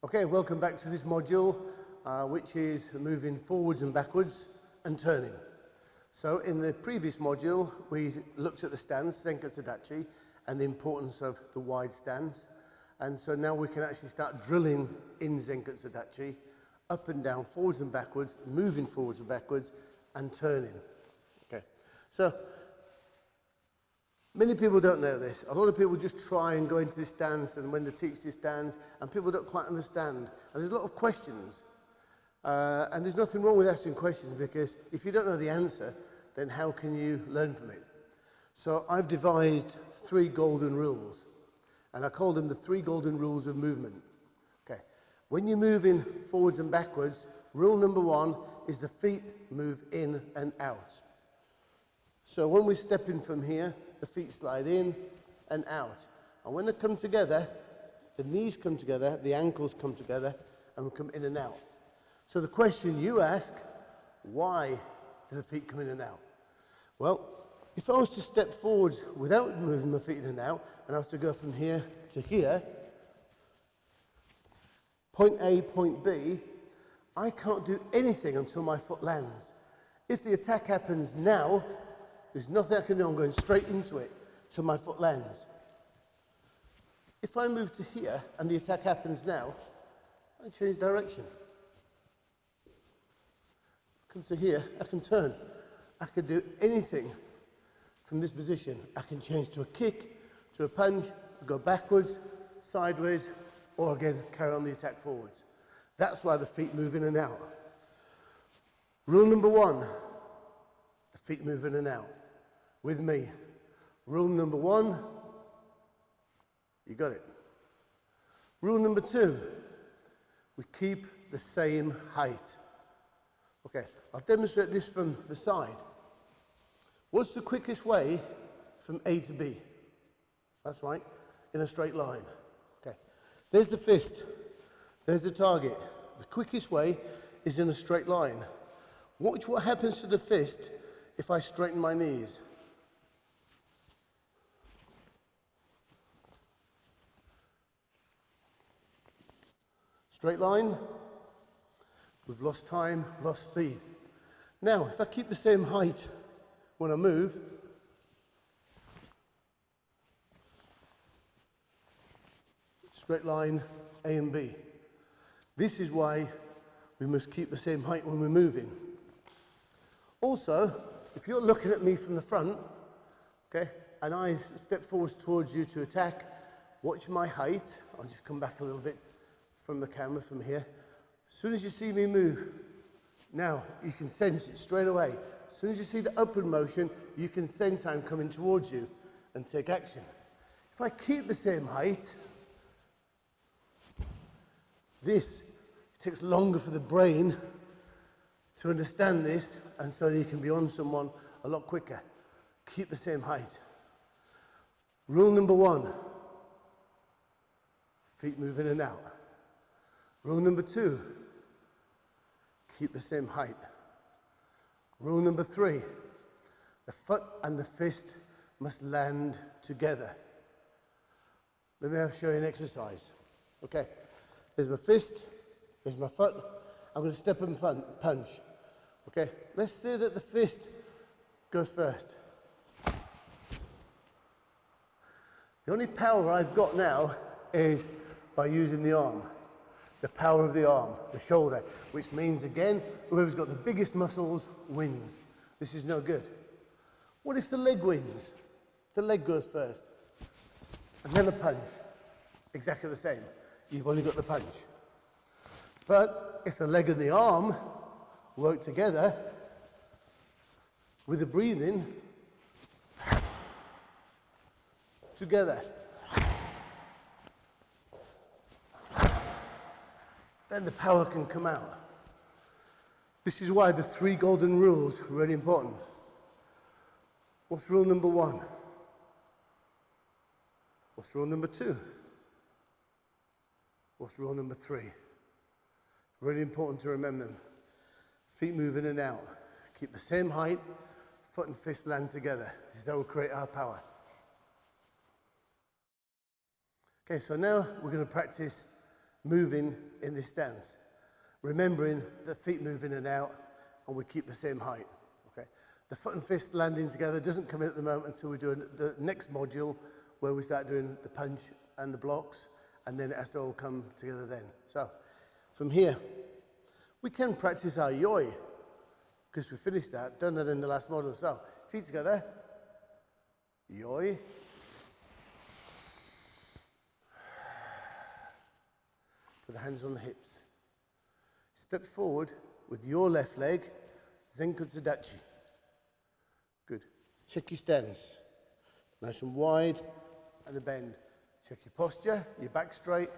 Okay, welcome back to this module, which is moving forwards and backwards and turning. So in the previous module, we looked at the stance, Zenkatsu Dachi, and the importance of the wide stance. And so now we can actually start drilling in Zenkatsu Dachi, up and down, forwards and backwards, moving forwards and backwards, and turning. Okay, so many people don't know this. A lot of people just try and go into this stance, and when they teach this stance, and people don't quite understand. And there's a lot of questions. And there's nothing wrong with asking questions, because if you don't know the answer, then how can you learn from it? So I've devised 3 golden rules, and I call them the 3 golden rules of movement. Okay, when you're moving forwards and backwards, rule number 1 is the feet move in and out. So when we're stepping from here, the feet slide in and out. And when they come together, the knees come together, the ankles come together, and we come in and out. So the question you ask, why do the feet come in and out? Well, if I was to step forwards without moving my feet in and out, and I was to go from here to here, point A, point B, I can't do anything until my foot lands. If the attack happens now, there's nothing I can do. I'm going straight into it till my foot lands. If I move to here and the attack happens now, I change direction. Come to here, I can turn. I can do anything from this position. I can change to a kick, to a punch, go backwards, sideways, or again, carry on the attack forwards. That's why the feet move in and out. Rule number 1, the feet move in and out. With me. Rule number 1, you got it. Rule number 2, we keep the same height. Okay, I'll demonstrate this from the side. What's the quickest way from A to B? That's right, in a straight line. Okay, there's the fist, there's the target. The quickest way is in a straight line. Watch what happens to the fist if I straighten my knees. Straight line, we've lost time, lost speed. Now, if I keep the same height when I move, straight line, A and B. This is why we must keep the same height when we're moving. Also, if you're looking at me from the front, okay, and I step forward towards you to attack, watch my height. I'll just come back a little bit from the camera from here. As soon as you see me move, now you can sense it straight away. As soon as you see the upward motion, you can sense I'm coming towards you and take action. If I keep the same height, it takes longer for the brain to understand this, and so you can be on someone a lot quicker. Keep the same height. Rule number 1, feet move in and out. Rule number 2, keep the same height. Rule number 3, the foot and the fist must land together. Let me show you an exercise. Okay, there's my fist, there's my foot. I'm going to step and punch. Okay, let's say that the fist goes first. The only power I've got now is by using the arm. The power of the arm, the shoulder, which means, again, whoever's got the biggest muscles wins. This is no good. What if the leg wins? The leg goes first. And then a punch. Exactly the same. You've only got the punch. But if the leg and the arm work together, with the breathing, together, then the power can come out. This is why the 3 golden rules are really important. What's rule number 1? What's rule number 2? What's rule number 3? Really important to remember them. Feet move in and out. Keep the same height, foot and fist land together. This is how we create our power. Okay, so now we're going to practice moving in this stance. Remembering the feet move in and out, and we keep the same height. Okay? The foot and fist landing together doesn't come in at the moment until we do the next module, where we start doing the punch and the blocks, and then it has to all come together then. So, from here, we can practice our yoi, because we finished that, done that in the last module. So, feet together, yoi. Put the hands on the hips. Step forward with your left leg, Zenkutsudachi. Good. Check your stance. Nice and wide, and a bend. Check your posture, your back straight,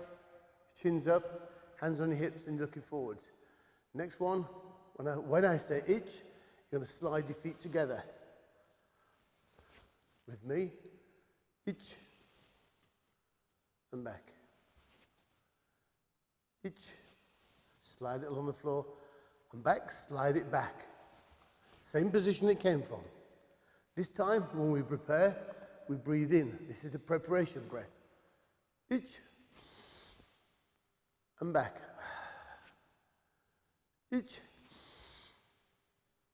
chin's up, hands on your hips, and you're looking forwards. Next one, when I say itch, you're going to slide your feet together. With me, itch, and back. Itch, slide it along the floor, and back, slide it back. Same position it came from. This time, when we prepare, we breathe in. This is the preparation breath. Itch, and back. Itch,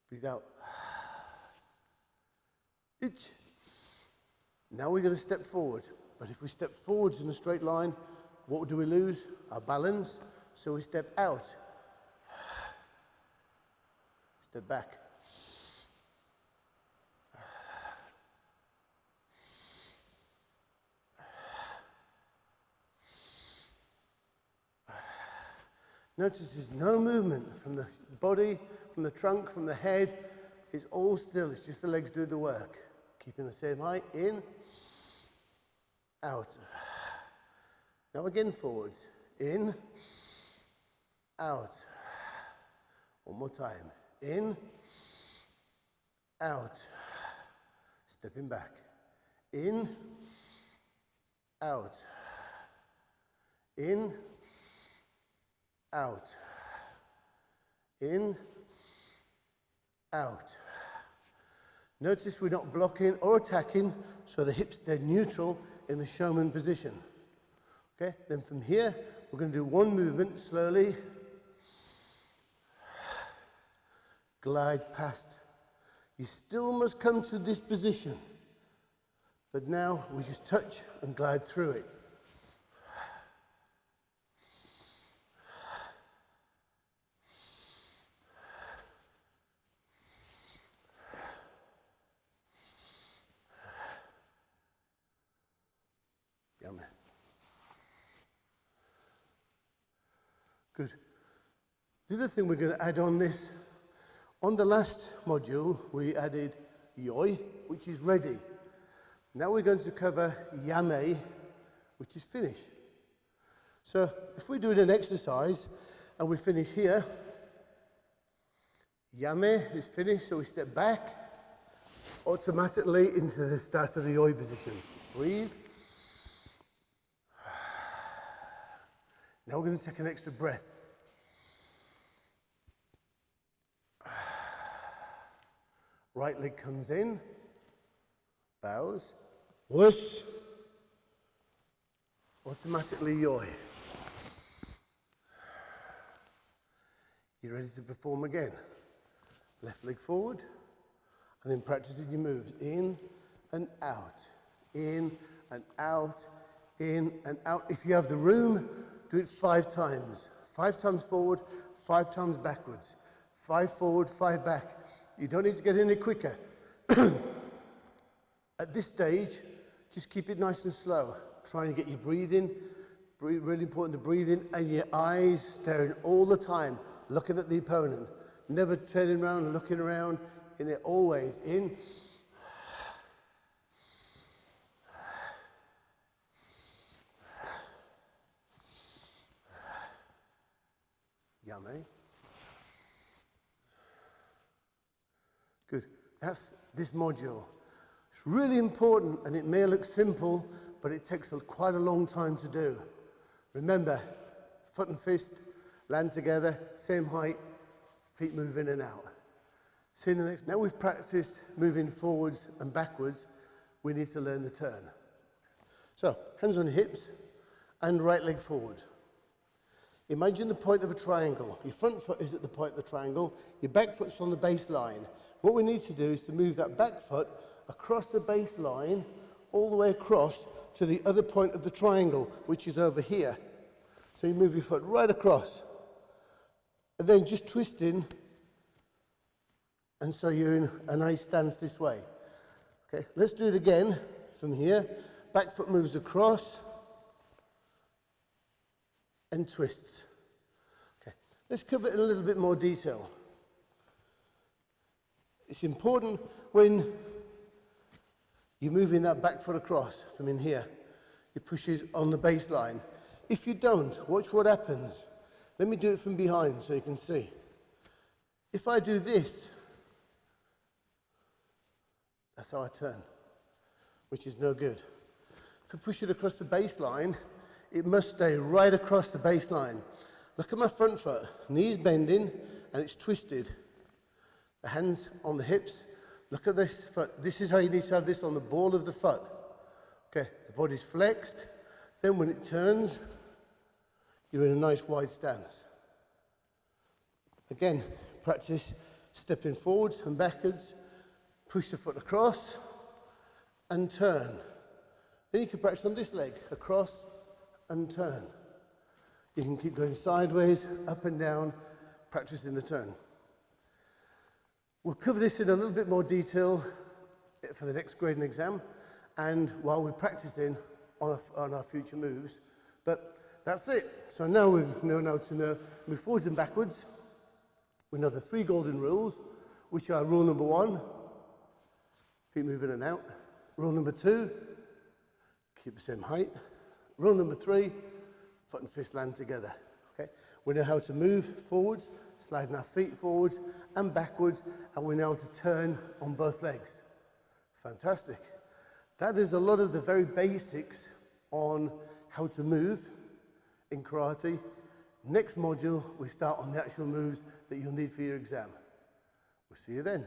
breathe out. Itch. Now we're going to step forward. But if we step forwards in a straight line, what do we lose? Our balance. So we step out. Step back. Notice there's no movement from the body, from the trunk, from the head. It's all still. It's just the legs doing the work. Keeping the same height. In, out. Now again forwards. In, out. One more time. In, out. Stepping back. In, out. In, out. In, out. Notice we're not blocking or attacking, so the hips stay neutral in the showman position. Okay, then from here, we're going to do one movement slowly. Glide past. You still must come to this position, but now we just touch and glide through it. Good. The other thing we're going to add on this, on the last module, we added yoi, which is ready. Now we're going to cover yame, which is finish. So if we're doing an exercise and we finish here, yame is finished, so we step back automatically into the start of the yoi position. Breathe. Now we're going to take an extra breath. Right leg comes in, bows, whoosh, automatically yoi. You're ready to perform again. Left leg forward, and then practicing your moves. In and out, in and out, in and out. If you have the room, do it 5 times. 5 times forward, 5 times backwards. 5 forward, 5 back. You don't need to get any quicker. At this stage, just keep it nice and slow. Trying to get your breathing. Really important to breathe in, and your eyes staring all the time, looking at the opponent. Never turning around and looking around. In it always. In. Yummy. Good. That's this module. It's really important, and it may look simple, but it takes quite a long time to do. Remember, foot and fist, land together, same height, feet move in and out. See you in the next. Now we've practiced moving forwards and backwards, we need to learn the turn. So, hands on your hips, and right leg forward. Imagine the point of a triangle. Your front foot is at the point of the triangle, your back foot's on the baseline. What we need to do is to move that back foot across the baseline, all the way across to the other point of the triangle, which is over here. So you move your foot right across, and then just twist in, and so you're in a nice stance this way. Okay, let's do it again from here. Back foot moves across and twists. Okay, let's cover it in a little bit more detail. It's important when you're moving that back foot across from in here, you push it on the baseline. If you don't, watch what happens. Let me do it from behind so you can see. If I do this, that's how I turn, which is no good. If I push it across the baseline, it must stay right across the baseline. Look at my front foot, knees bending, and it's twisted. The hands on the hips. Look at this foot. This is how you need to have this on the ball of the foot. Okay, the body's flexed. Then when it turns, you're in a nice wide stance. Again, practice stepping forwards and backwards. Push the foot across and turn. Then you can practice on this leg, across and turn. You can keep going sideways, up and down, practicing the turn. We'll cover this in a little bit more detail for the next grading exam and while we're practicing on our future moves. But that's it. So now we know how to move forwards and backwards. We know the 3 golden rules, which are rule number 1, feet move in and out. Rule number 2, keep the same height. Rule number 3, foot and fist land together. Okay? We know how to move forwards, sliding our feet forwards and backwards, and we know how to turn on both legs. Fantastic. That is a lot of the very basics on how to move in karate. Next module, we start on the actual moves that you'll need for your exam. We'll see you then.